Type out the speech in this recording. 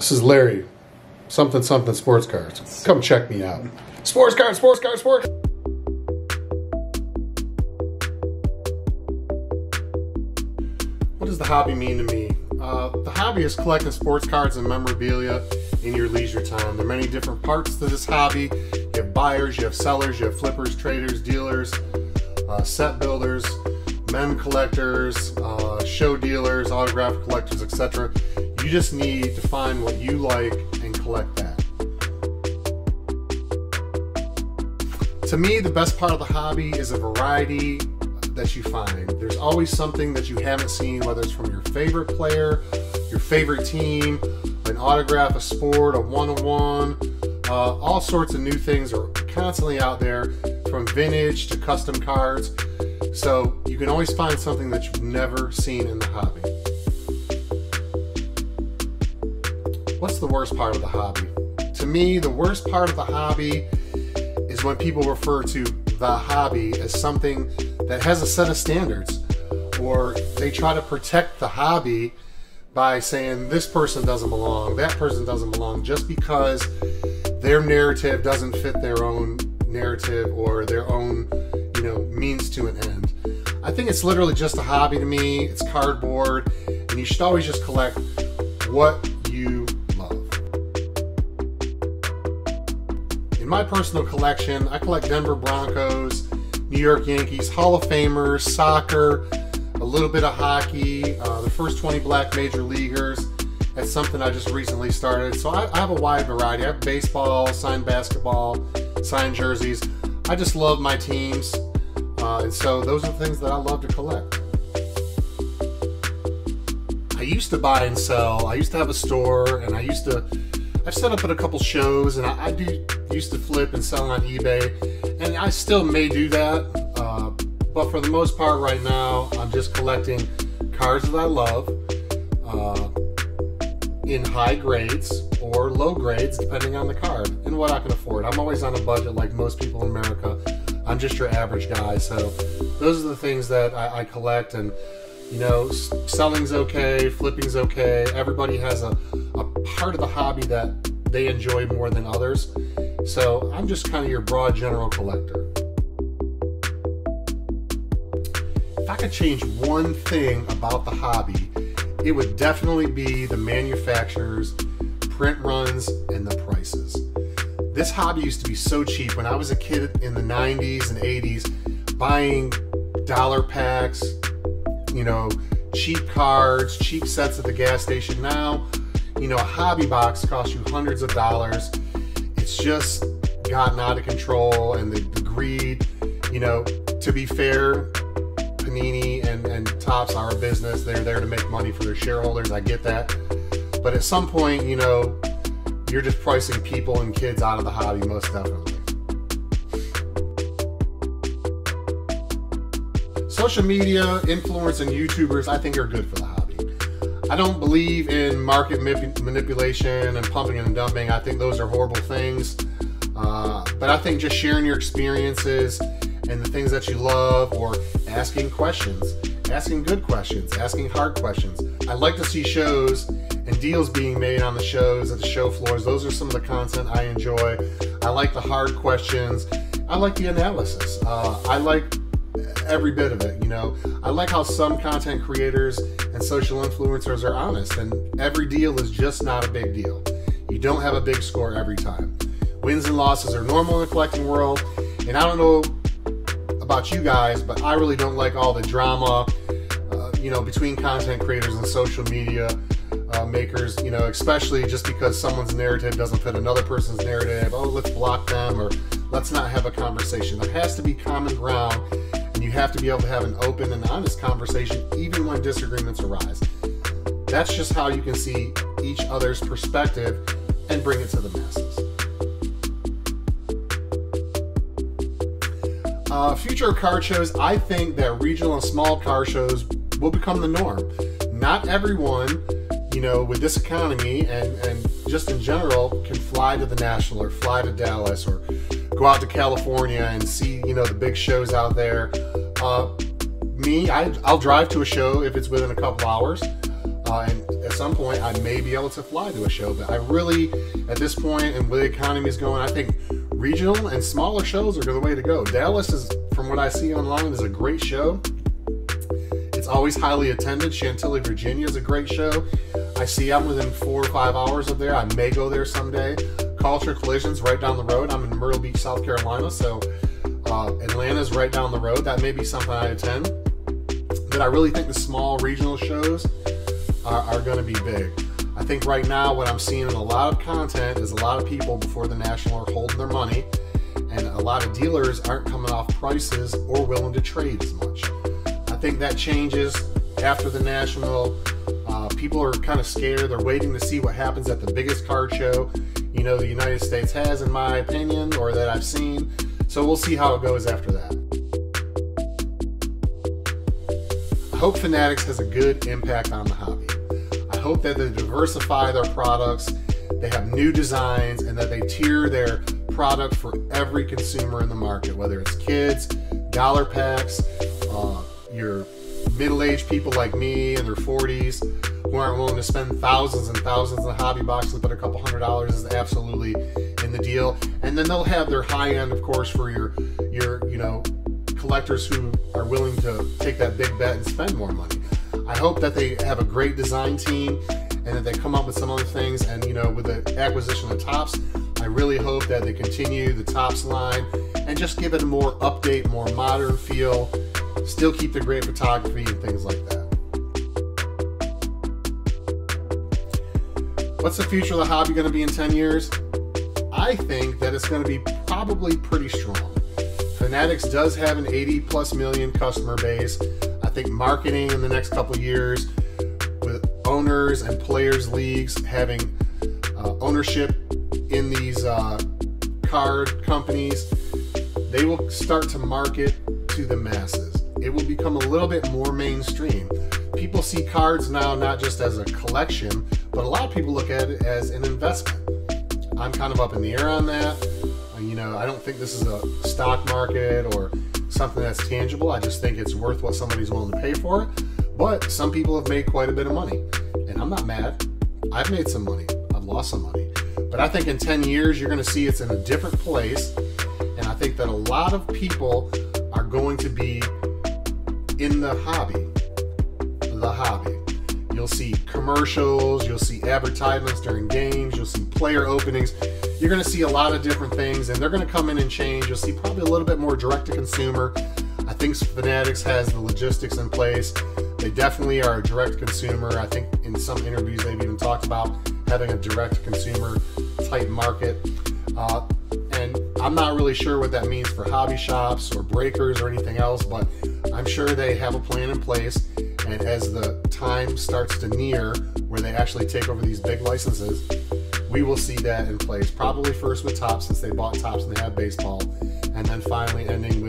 This is Larry, something sports cards. Come check me out. Sports cards, sports cards, sports. What does the hobby mean to me? The hobby is collecting sports cards and memorabilia in your leisure time. There are many different parts to this hobby. You have buyers, you have sellers, you have flippers, traders, dealers, set builders, mem collectors, show dealers, autograph collectors, etc. You just need to find what you like and collect that. To me, the best part of the hobby is a variety that you find. There's always something that you haven't seen, whether it's from your favorite player, your favorite team, an autograph, a sport, a one-on-one. All sorts of new things are constantly out there, from vintage to custom cards. So you can always find something that you've never seen in the hobby. What's the worst part of the hobby? To me, the worst part of the hobby is when people refer to the hobby as something that has a set of standards, or they try to protect the hobby by saying this person doesn't belong, that person doesn't belong, just because their narrative doesn't fit their own narrative or their own, means to an end. I think it's literally just a hobby to me. It's cardboard, and you should always just collect what you love. In my personal collection, I collect Denver Broncos, New York Yankees, Hall of Famers, soccer, a little bit of hockey, the first 20 black major leaguers. That's something I just recently started. So I have a wide variety. I have baseball, signed basketball, signed jerseys. I just love my teams. And so those are the things that I love to collect. I used to buy and sell. I used to have a store, and I've set up at a couple shows, and I used to flip and sell on eBay, and I still may do that. But for the most part right now, I'm just collecting cards that I love in high grades or low grades, depending on the card and what I can afford. I'm always on a budget like most people in America. I'm just your average guy, so those are the things that I collect. And selling's okay, flipping's okay. Everybody has a part of the hobby that they enjoy more than others. So I'm just kind of your broad general collector. If I could change one thing about the hobby, it would definitely be the manufacturers, print runs, and the prices. This hobby used to be so cheap. When I was a kid in the 90s and 80s, buying dollar packs, cheap cards, cheap sets at the gas station. Now, a hobby box costs you hundreds of dollars. It's just gotten out of control, and the greed, to be fair, Panini and Topps are a business. They're there to make money for their shareholders. I get that. But at some point, you're just pricing people and kids out of the hobby, most definitely. Social media, influence, and YouTubers, I think, are good for the hobby. I don't believe in market manipulation and pumping and dumping. I think those are horrible things. But I think just sharing your experiences and the things that you love, or asking questions, asking good questions, asking hard questions. I like to see shows and deals being made on the shows, at the show floors. Those are some of the content I enjoy. I like the hard questions. I like the analysis. I like every bit of it, I like how some content creators and social influencers are honest, and every deal is just not a big deal. You don't have a big score every time. Wins and losses are normal in the collecting world, and I don't know about you guys, but I really don't like all the drama, between content creators and social media makers, especially just because someone's narrative doesn't fit another person's narrative. Oh, let's block them, or let's not have a conversation. There has to be common ground, and you have to be able to have an open and honest conversation even when disagreements arise. That's just how you can see each other's perspective and bring it to the masses. Future card shows, I think that regional and small car shows will become the norm. Not everyone, with this economy and just in general, can fly to the National or fly to Dallas or go out to California and see, the big shows out there. I'll drive to a show if it's within a couple hours. And at some point, I may be able to fly to a show. But I really, at this point, and where the economy is going, I think regional and smaller shows are the way to go. Dallas is, from what I see online, is a great show. It's always highly attended. Chantilly, Virginia is a great show. I see I'm within 4 or 5 hours of there. I may go there someday. Culture Collision's right down the road. I'm in Myrtle Beach, South Carolina, so Atlanta's right down the road. That may be something I attend. But I really think the small regional shows are going to be big. I think right now what I'm seeing in a lot of content is a lot of people before the National are holding their money, and a lot of dealers aren't coming off prices or willing to trade as much. I think that changes after the National. People are kind of scared. They're waiting to see what happens at the biggest card show, you know, the United States has, in my opinion, or that I've seen. So we'll see how it goes after that. I hope Fanatics has a good impact on the hobby. I hope that they diversify their products, they have new designs, and that they tier their product for every consumer in the market, whether it's kids, dollar packs, your middle-aged people like me in their 40s who aren't willing to spend thousands and thousands in the hobby boxes, but a couple $100s is absolutely in the deal. And then they'll have their high end, of course, for your you know, collectors who are willing to take that big bet and spend more money. I hope that they have a great design team and that they come up with some other things. And, you know, with the acquisition of Topps, I really hope that they continue the Topps line and just give it a more update, more modern feel, still keep the great photography and things like that. What's the future of the hobby going to be in 10 years? I think that it's going to be probably pretty strong. Fanatics does have an 80+ million customer base. I think marketing in the next couple years with owners and players leagues having ownership in these card companies, they will start to market to the masses. It will become a little bit more mainstream. People see cards now not just as a collection, but a lot of people look at it as an investment. I'm kind of up in the air on that. You know, I don't think this is a stock market or something that's tangible. I just think it's worth what somebody's willing to pay for it. But some people have made quite a bit of money, and I'm not mad. I've made some money. I've lost some money. But I think in 10 years, you're going to see it's in a different place. And I think that a lot of people are going to be in the hobby. You'll see commercials, you'll see advertisements during games, you'll see player openings. You're going to see a lot of different things, and they're going to come in and change. You'll see probably a little bit more direct to consumer. I think Fanatics has the logistics in place. They definitely are a direct consumer. I think in some interviews they've even talked about having a direct consumer type market. And I'm not really sure what that means for hobby shops or breakers or anything else, but I'm sure they have a plan in place. And as the time starts to near where they actually take over these big licenses, we will see that in place. Probably first with Topps, since they bought Topps and they have baseball, and then finally ending